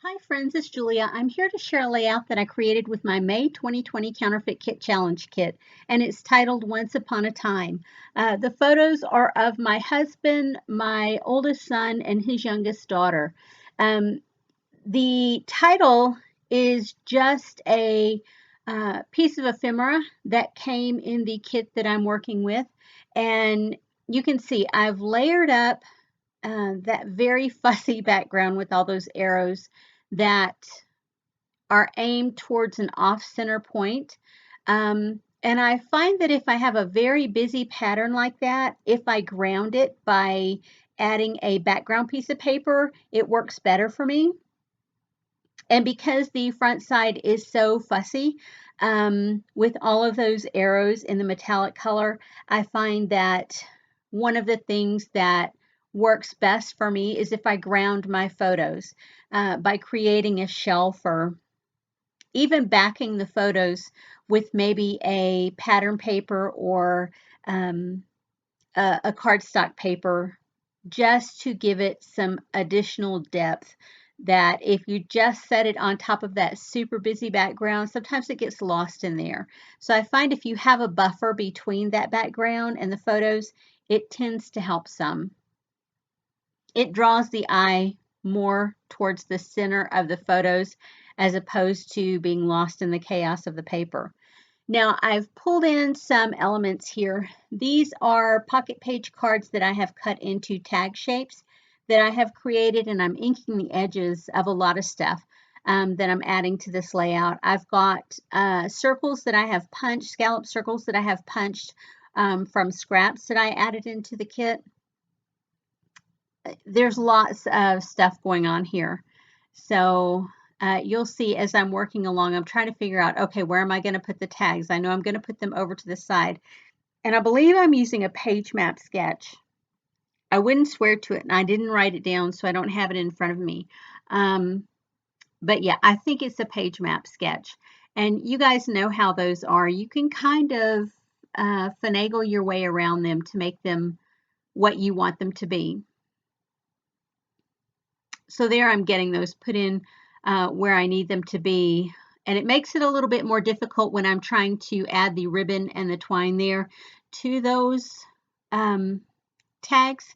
Hi friends, it's Julia. I'm here to share a layout that I created with my May 2020 Counterfeit Kit Challenge kit, and it's titled Once Upon a Time. The photos are of my husband, my oldest son, and his youngest daughter. Um, the title is just a piece of ephemera that came in the kit that I'm working with, and you can see I've layered up that very fussy background with all those arrows that are aimed towards an off-center point. And I find that if I have a very busy pattern like that, if I ground it by adding a background piece of paper, it works better for me. And because the front side is so fussy, with all of those arrows in the metallic color, I find that one of the things that works best for me is if I ground my photos by creating a shelf or even backing the photos with maybe a pattern paper or um, a cardstock paper just to give it some additional depth that if you just set it on top of that super busy background, sometimes it gets lost in there. So I find if you have a buffer between that background and the photos, it tends to help some. It draws the eye more towards the center of the photos as opposed to being lost in the chaos of the paper. Now I've pulled in some elements here. These are pocket page cards that I have cut into tag shapes that I have created, and I'm inking the edges of a lot of stuff that I'm adding to this layout. I've got circles that I have punched, scallop circles that I have punched from scraps that I added into the kit. There's lots of stuff going on here. So you'll see as I'm working along, I'm trying to figure out, okay, where am I going to put the tags? I know I'm going to put them over to the side. And I believe I'm using a page map sketch. I wouldn't swear to it, and I didn't write it down, so I don't have it in front of me. But yeah, I think it's a page map sketch. And you guys know how those are. You can kind of finagle your way around them to make them what you want them to be. So there I'm getting those put in where I need them to be. And it makes it a little bit more difficult when I'm trying to add the ribbon and the twine there to those tags.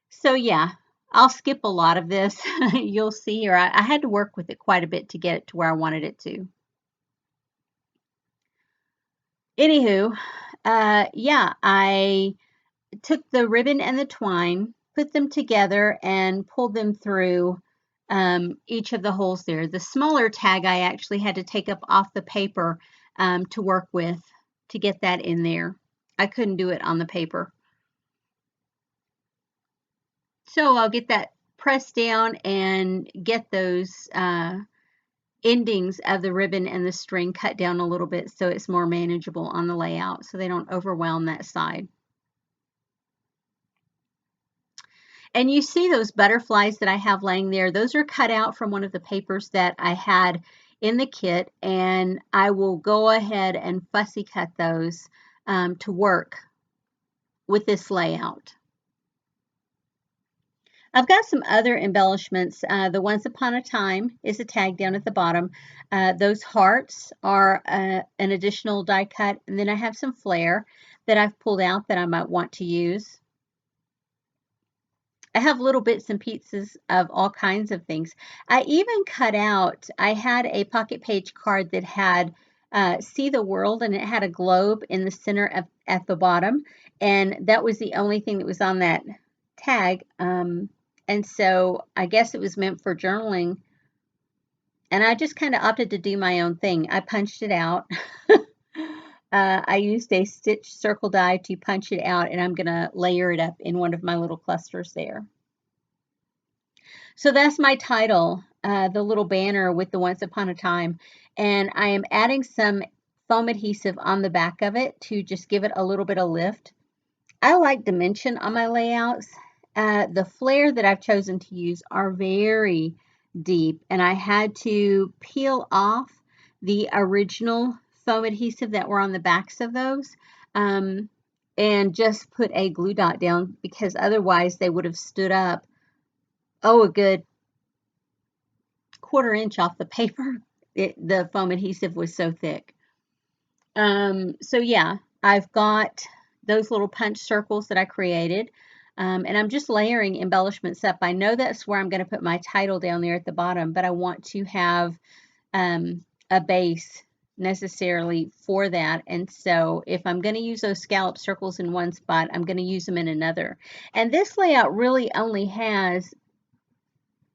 So yeah, I'll skip a lot of this. You'll see here, I had to work with it quite a bit to get it to where I wanted it to. Anywho, yeah, I took the ribbon and the twine, put them together, and pulled them through each of the holes there. The smaller tag I actually had to take up off the paper to work with to get that in there. I couldn't do it on the paper. So I'll get that pressed down and get those endings of the ribbon and the string cut down a little bit so it's more manageable on the layout so they don't overwhelm that side. And you see those butterflies that I have laying there, those are cut out from one of the papers that I had in the kit, and I will go ahead and fussy cut those to work with this layout. I've got some other embellishments. The Once Upon a Time is a tag down at the bottom. Those hearts are an additional die cut, and then I have some flair that I've pulled out that I might want to use. I have little bits and pieces of all kinds of things. I even cut out, I had a pocket page card that had See the World, and it had a globe in the center at the bottom, and that was the only thing that was on that tag. And so I guess it was meant for journaling, and I just kind of opted to do my own thing. I punched it out. I used a stitch circle die to punch it out, and I'm going to layer it up in one of my little clusters there. So that's my title, the little banner with the Once Upon a Time. And I am adding some foam adhesive on the back of it to just give it a little bit of lift. I like dimension on my layouts. The flare that I've chosen to use are very deep, and I had to peel off the original foam adhesive that were on the backs of those and just put a glue dot down because otherwise they would have stood up, oh, a good 1/4 inch off the paper. The foam adhesive was so thick. So yeah, I've got those little punch circles that I created. And I'm just layering embellishments up. I know that's where I'm going to put my title down there at the bottom, but I want to have a base necessarily for that. And so if I'm going to use those scallop circles in one spot, I'm going to use them in another. And this layout really only has,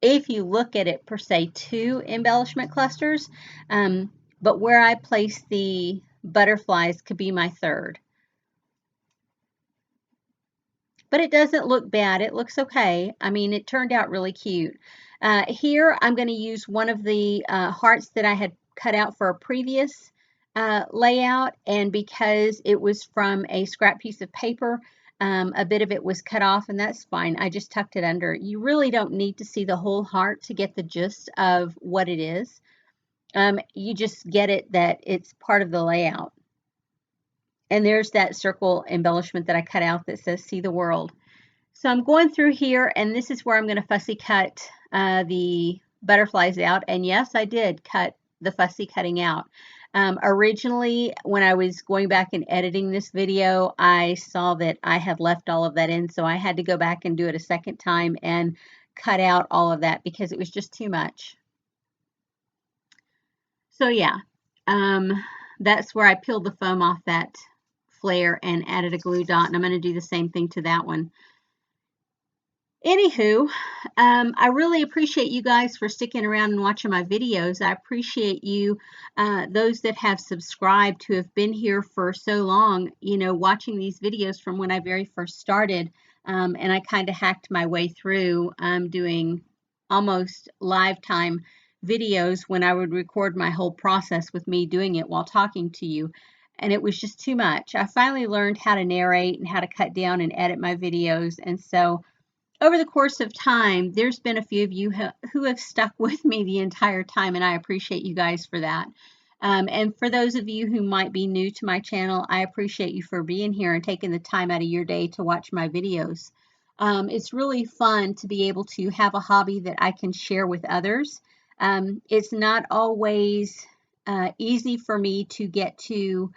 if you look at it per se, 2 embellishment clusters, but where I place the butterflies could be my third. But it doesn't look bad. It looks okay. I mean, it turned out really cute. Here, I'm going to use one of the hearts that I had cut out for a previous layout, and because it was from a scrap piece of paper, a bit of it was cut off, and that's fine. I just tucked it under. You really don't need to see the whole heart to get the gist of what it is. You just get it that it's part of the layout. And there's that circle embellishment that I cut out that says "See the World." So I'm going through here, and this is where I'm going to fussy cut the butterflies out. And yes, I did cut the fussy cutting out. Originally, when I was going back and editing this video, I saw that I had left all of that in, so I had to go back and do it a second time and cut out all of that because it was just too much. So yeah, that's where I peeled the foam off that flare and added a glue dot, and I'm going to do the same thing to that one. Anywho, I really appreciate you guys for sticking around and watching my videos. I appreciate you, those that have subscribed, who have been here for so long, you know, watching these videos from when I very first started. And I kind of hacked my way through doing almost live time videos when I would record my whole process with me doing it while talking to you. And it was just too much. I finally learned how to narrate and how to cut down and edit my videos. And so over the course of time, there's been a few of you who have stuck with me the entire time, and I appreciate you guys for that. And for those of you who might be new to my channel, I appreciate you for being here and taking the time out of your day to watch my videos. It's really fun to be able to have a hobby that I can share with others. It's not always easy for me to get to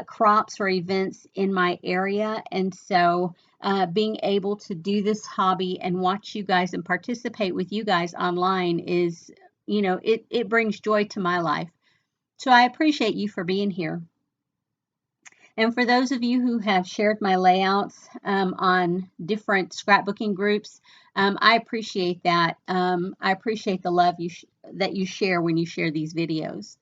crops or events in my area, and so being able to do this hobby and watch you guys and participate with you guys online is, you know, it brings joy to my life. So I appreciate you for being here. And for those of you who have shared my layouts on different scrapbooking groups, I appreciate that. I appreciate the love that you share when you share these videos.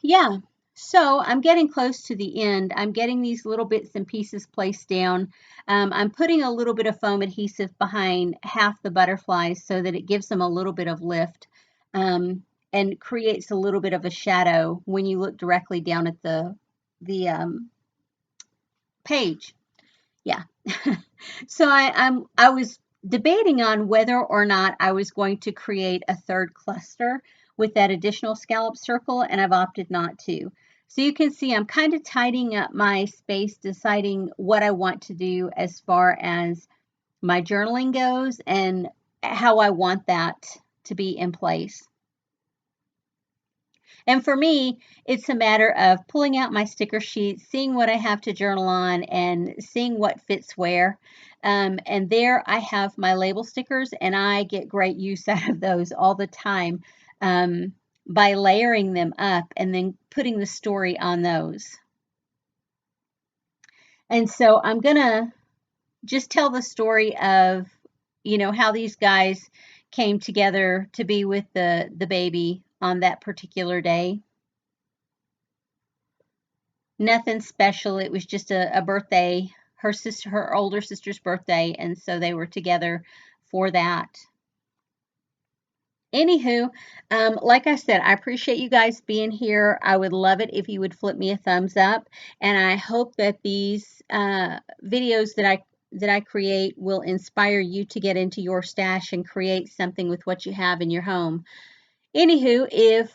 Yeah, so I'm getting close to the end. I'm getting these little bits and pieces placed down. I'm putting a little bit of foam adhesive behind half the butterflies so that it gives them a little bit of lift and creates a little bit of a shadow when you look directly down at the page. Yeah. So I was debating on whether or not I was going to create a third cluster with that additional scallop circle, and I've opted not to. So you can see I'm kind of tidying up my space, deciding what I want to do as far as my journaling goes and how I want that to be in place. And for me, it's a matter of pulling out my sticker sheet, seeing what I have to journal on, and seeing what fits where. And there I have my label stickers, and I get great use out of those all the time by layering them up and then putting the story on those. And so I'm going to just tell the story of, you know, how these guys came together to be with the baby on that particular day. Nothing special. It was just a birthday, her older sister's birthday, and so they were together for that. Anywho, like I said, I appreciate you guys being here. I would love it if you would flip me a thumbs up, and I hope that these videos that I create will inspire you to get into your stash and create something with what you have in your home. Anywho, if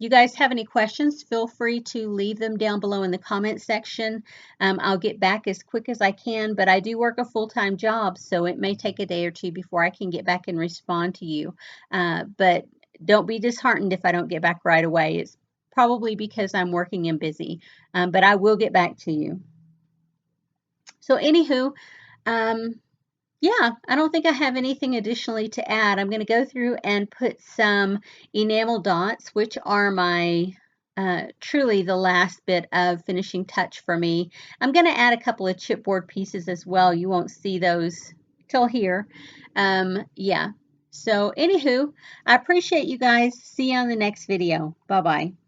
you guys have any questions, feel free to leave them down below in the comment section. I'll get back as quick as I can, but I do work a full-time job, so it may take a day or two before I can get back and respond to you. But don't be disheartened if I don't get back right away. It's probably because I'm working and busy, but I will get back to you. So anywho, yeah, I don't think I have anything additionally to add. I'm going to go through and put some enamel dots, which are my truly the last bit of finishing touch for me. I'm going to add a couple of chipboard pieces as well. You won't see those till here. Yeah. So anywho, I appreciate you guys. See you on the next video. Bye-bye.